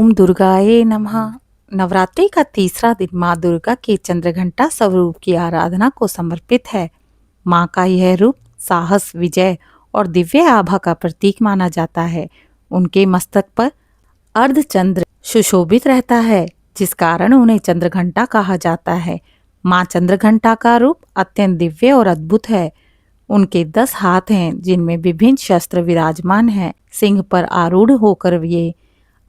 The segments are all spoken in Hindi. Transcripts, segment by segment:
ओम दुर्गाये नमः। नवरात्रि का तीसरा दिन माँ दुर्गा के चंद्रघंटा स्वरूप की आराधना को समर्पित है। माँ का यह रूप साहस, विजय और दिव्य आभा का प्रतीक माना जाता है। उनके मस्तक पर अर्धचंद्र सुशोभित रहता है, जिस कारण उन्हें चंद्रघंटा कहा जाता है। माँ चंद्रघंटा का रूप अत्यंत दिव्य और अद्भुत है। उनके 10 हाथ हैं, जिनमें विभिन्न शस्त्र विराजमान हैं। सिंह पर आरूढ़ होकर ये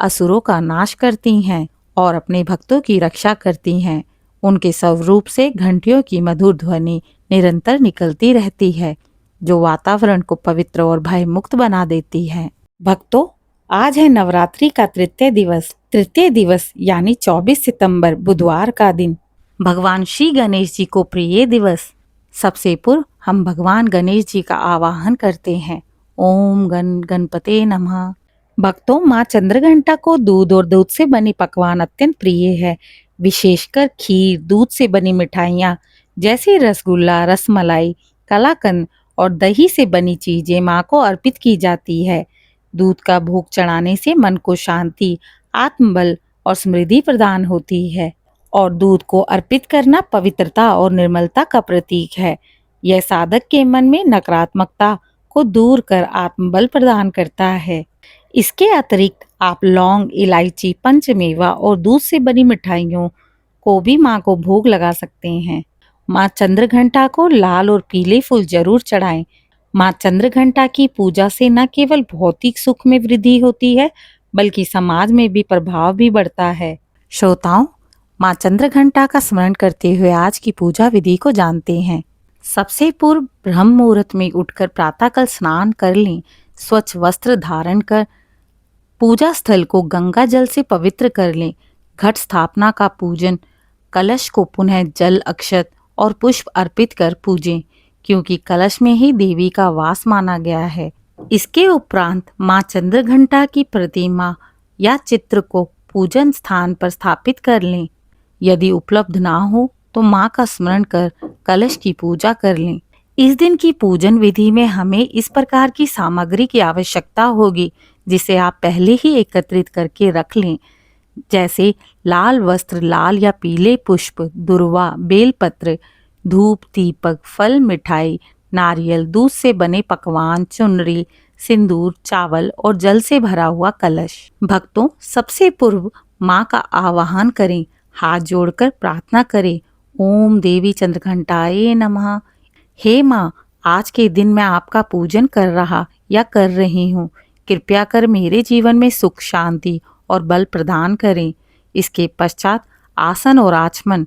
असुरों का नाश करती हैं और अपने भक्तों की रक्षा करती हैं। उनके स्वरूप से घंटियों की मधुर ध्वनि निरंतर निकलती रहती है, जो वातावरण को पवित्र और भयमुक्त बना देती है। भक्तों, आज है नवरात्रि का तृतीय दिवस यानी 24 सितंबर बुधवार का दिन, भगवान श्री गणेश जी को प्रिय दिवस। सबसे पूर्व हम भगवान गणेश जी का आवाहन करते हैं। ओम गणपते नमः। भक्तों, माँ चंद्रघंटा को दूध और दूध से बनी पकवान अत्यंत प्रिय है। विशेषकर खीर, दूध से बनी मिठाइयाँ जैसे रसगुल्ला, रसमलाई, कलाकंद और दही से बनी चीजें माँ को अर्पित की जाती है। दूध का भोग चढ़ाने से मन को शांति, आत्मबल और समृद्धि प्रदान होती है और दूध को अर्पित करना पवित्रता और निर्मलता का प्रतीक है। यह साधक के मन में नकारात्मकता को दूर कर आत्मबल प्रदान करता है। इसके अतिरिक्त आप लौंग, इलायची, पंचमेवा और दूध से बनी मिठाइयों को भी माँ को भोग लगा सकते हैं। माँ चंद्रघंटा को लाल और पीले फूल जरूर चढ़ाएं। माँ चंद्रघंटा की पूजा से न केवल भौतिक सुख में वृद्धि होती है, बल्कि समाज में भी प्रभाव भी बढ़ता है। श्रोताओं, माँ चंद्रघंटा का स्मरण करते हुए आज की पूजा विधि को जानते हैं। सबसे पूर्व ब्रह्म मुहूर्त में उठकर प्रातःकाल स्नान कर लें। स्वच्छ वस्त्र धारण कर पूजा स्थल को गंगा जल से पवित्र कर लें। घट स्थापना का पूजन, कलश को पुनः जल, अक्षत और पुष्प अर्पित कर पूजें, क्योंकि कलश में ही देवी का वास माना गया है। इसके उपरांत माँ चंद्रघंटा की प्रतिमा या चित्र को पूजन स्थान पर स्थापित कर लें। यदि उपलब्ध ना हो तो माँ का स्मरण कर कलश की पूजा कर लें। इस दिन की पूजन विधि में हमें इस प्रकार की सामग्री की आवश्यकता होगी, जिसे आप पहले ही एकत्रित करके रख लें, जैसे लाल वस्त्र, लाल या पीले पुष्प, दुर्वा, बेलपत्र, धूप, दीपक, फल, मिठाई, नारियल, दूध से बने पकवान, चुनरी, सिंदूर, चावल और जल से भरा हुआ कलश। भक्तों, सबसे पूर्व माँ का आवाहन करें। हाथ जोड़कर प्रार्थना करें। ओम देवी चंद्रघंटाये नमः। हे माँ, आज के दिन मैं आपका पूजन कर रही हूँ। कृपया कर मेरे जीवन में सुख, शांति और बल प्रदान करें। इसके पश्चात आसन और आचमन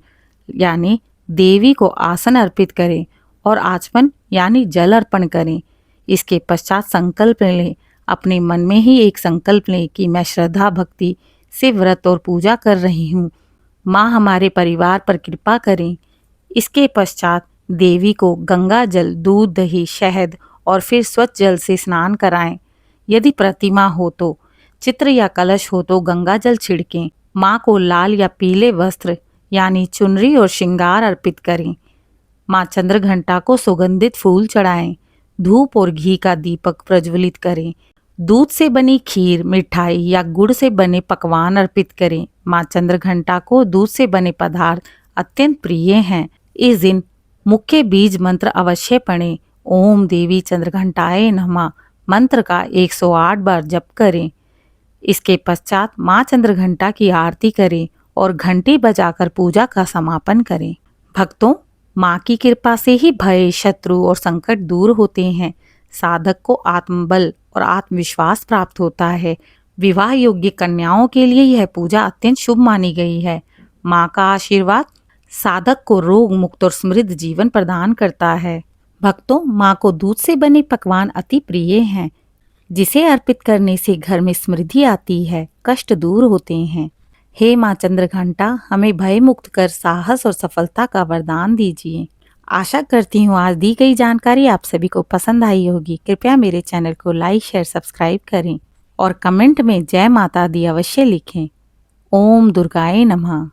यानी देवी को आसन अर्पित करें और आचमन यानी जल अर्पण करें। इसके पश्चात संकल्प लें। अपने मन में ही एक संकल्प लें कि मैं श्रद्धा भक्ति से व्रत और पूजा कर रही हूँ। माँ हमारे परिवार पर कृपा करें। इसके पश्चात देवी को गंगा जल, दूध, दही, शहद और फिर स्वच्छ जल से स्नान कराएं। यदि प्रतिमा हो तो, चित्र या कलश हो तो गंगा जल छिड़कें। माँ को लाल या पीले वस्त्र यानी चुनरी और श्रृंगार अर्पित करें। माँ चंद्रघंटा को सुगंधित फूल चढ़ाएं। धूप और घी का दीपक प्रज्वलित करें। दूध से बनी खीर, मिठाई या गुड़ से बने पकवान अर्पित करें। माँ चंद्रघंटा को दूध से बने पदार्थ अत्यंत प्रिय हैं। इस दिन मुख्य बीज मंत्र अवश्य पढ़ें। ओम देवी चंद्रघंटाये नमः मंत्र का 108 बार जप करें। इसके पश्चात माँ चंद्रघंटा की आरती करें और घंटी बजाकर पूजा का समापन करें। भक्तों, माँ की कृपा से ही भय, शत्रु और संकट दूर होते हैं। साधक को आत्मबल और आत्मविश्वास प्राप्त होता है। विवाह योग्य कन्याओं के लिए यह पूजा अत्यंत शुभ मानी गई है। माँ का आशीर्वाद साधक को रोग मुक्त और समृद्ध जीवन प्रदान करता है। भक्तों, माँ को दूध से बने पकवान अति प्रिय हैं, जिसे अर्पित करने से घर में समृद्धि आती है, कष्ट दूर होते हैं। हे माँ चंद्रघंटा, हमें भय मुक्त कर साहस और सफलता का वरदान दीजिए। आशा करती हूँ आज दी गई जानकारी आप सभी को पसंद आई होगी। कृपया मेरे चैनल को लाइक, शेयर, सब्सक्राइब करें और कमेंट में जय माता दी अवश्य लिखें। ओम दुर्गाये नमः।